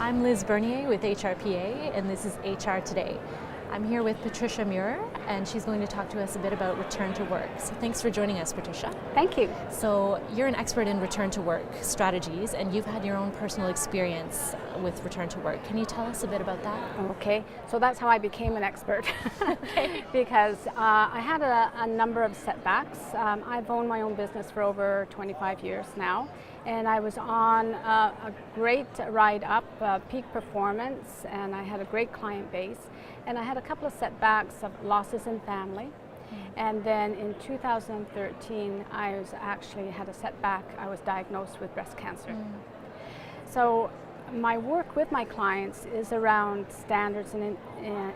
I'm Liz Bernier with HRPA, and this is HR Today. I'm here with Patricia Muir, and she's going to talk to us a bit about return to work. So thanks for joining us, Patricia. Thank you. So you're an expert in return to work strategies, and you've had your own personal experience with return to work. Can you tell us a bit about that? Okay, so that's how I became an expert. Because I had a number of setbacks. I've owned my own business for over 25 years now, and I was on a great ride up, peak performance, and I had a great client base. And I had a couple of setbacks of losses in family. And then in 2013, I actually had a setback. I was diagnosed with breast cancer. So my work with my clients is around standards and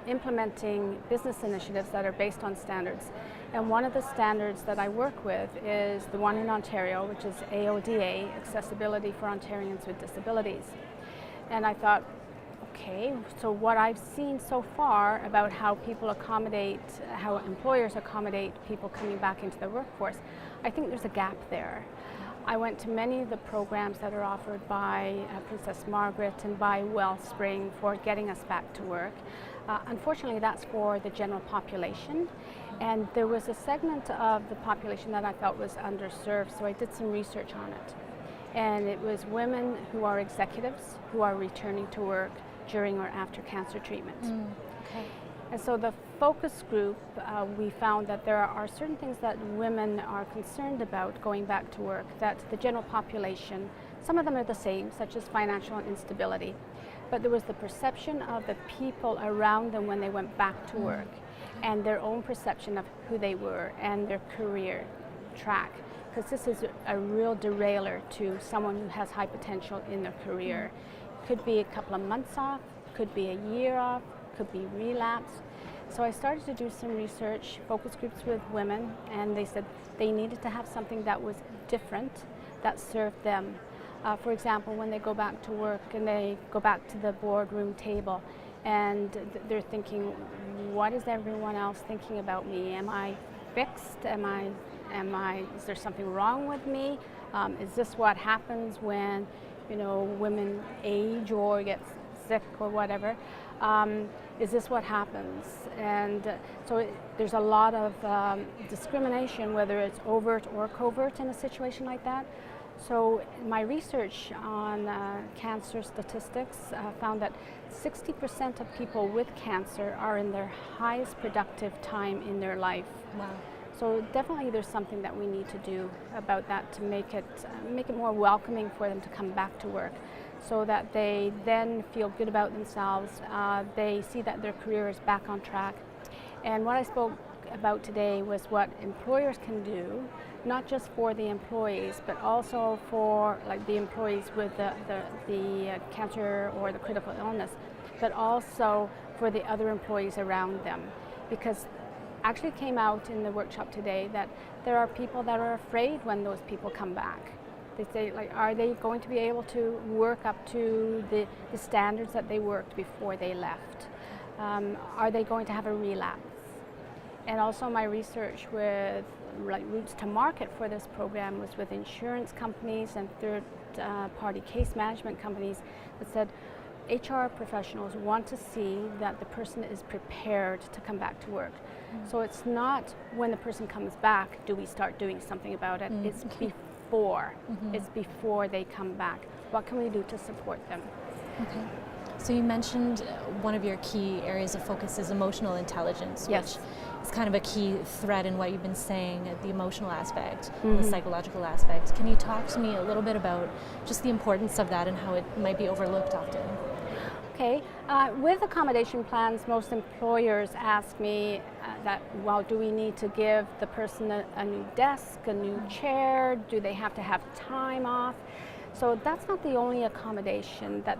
implementing business initiatives that are based on standards. And one of the standards that I work with is the one in Ontario, which is AODA, Accessibility for Ontarians with Disabilities. And I thought, okay, so what I've seen so far about how people accommodate, how employers accommodate people coming back into the workforce, I think there's a gap there. I went to many of the programs that are offered by Princess Margaret and by Wellspring for getting us back to work. Unfortunately, that's for the general population. And there was a segment of the population that I felt was underserved, so I did some research on it. And it was women who are executives who are returning to work during or after cancer treatment. Okay. And so the focus group, we found that there are certain things that women are concerned about going back to work that the general population, some of them are the same, such as financial instability, but there was the perception of the people around them when they went back to work and their own perception of who they were and their career track, because this is a real derailer to someone who has high potential in their career. Could be a couple of months off, could be a year off, could be relapse. So I started to do some research, focus groups with women, and they said they needed to have something that was different, that served them. For example, when they go back to work and they go back to the boardroom table and they're thinking, what is everyone else thinking about me? Am I fixed? Is there something wrong with me? Is this what happens when women age or get sick or whatever? Is this what happens? And so there's a lot of discrimination, whether it's overt or covert in a situation like that. So my research on cancer statistics found that 60% of people with cancer are in their highest productive time in their life. Wow. So definitely there's something that we need to do about that to make it more welcoming for them to come back to work, so that they then feel good about themselves, they see that their career is back on track. And what I spoke about today was what employers can do, not just for the employees, but also for the employees with the cancer or the critical illness, but also for the other employees around them. Because actually came out in the workshop today that there are people that are afraid when those people come back. They say, are they going to be able to work up to the standards that they worked before they left? Are they going to have a relapse? And also my research with routes to market for this program was with insurance companies and third-party case management companies that said, HR professionals want to see that the person is prepared to come back to work. So it's not when the person comes back do we start doing something about it. It's before. It's before they come back. What can we do to support them? Okay. So you mentioned one of your key areas of focus is emotional intelligence, Yes. which is kind of a key thread in what you've been saying, the emotional aspect, the psychological aspect. Can you talk to me a little bit about just the importance of that and how it might be overlooked often? Okay, with accommodation plans, most employers ask me do we need to give the person a new desk, a new chair? Do they have to have time off? So that's not the only accommodation that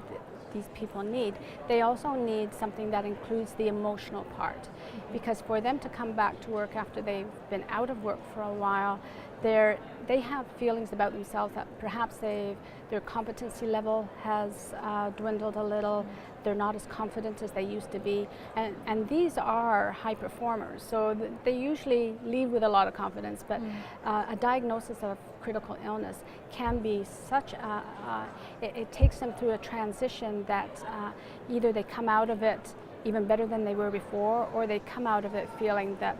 these people need. They also need something that includes the emotional part, because for them to come back to work after they've been out of work for a while, they have feelings about themselves that perhaps their competency level has dwindled a little. They're not as confident as they used to be, and these are high performers, so they usually leave with a lot of confidence, but a diagnosis of critical illness can be such it takes them through a transition that either they come out of it even better than they were before, or they come out of it feeling that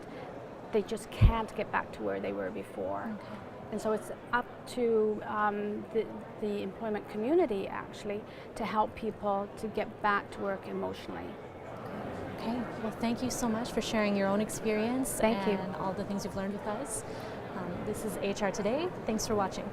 they just can't get back to where they were before. Okay. And so it's up to the employment community actually to help people to get back to work emotionally. Okay, well thank you so much for sharing your own experience Thank you. and all the things you've learned with us. This is HR Today. Thanks for watching.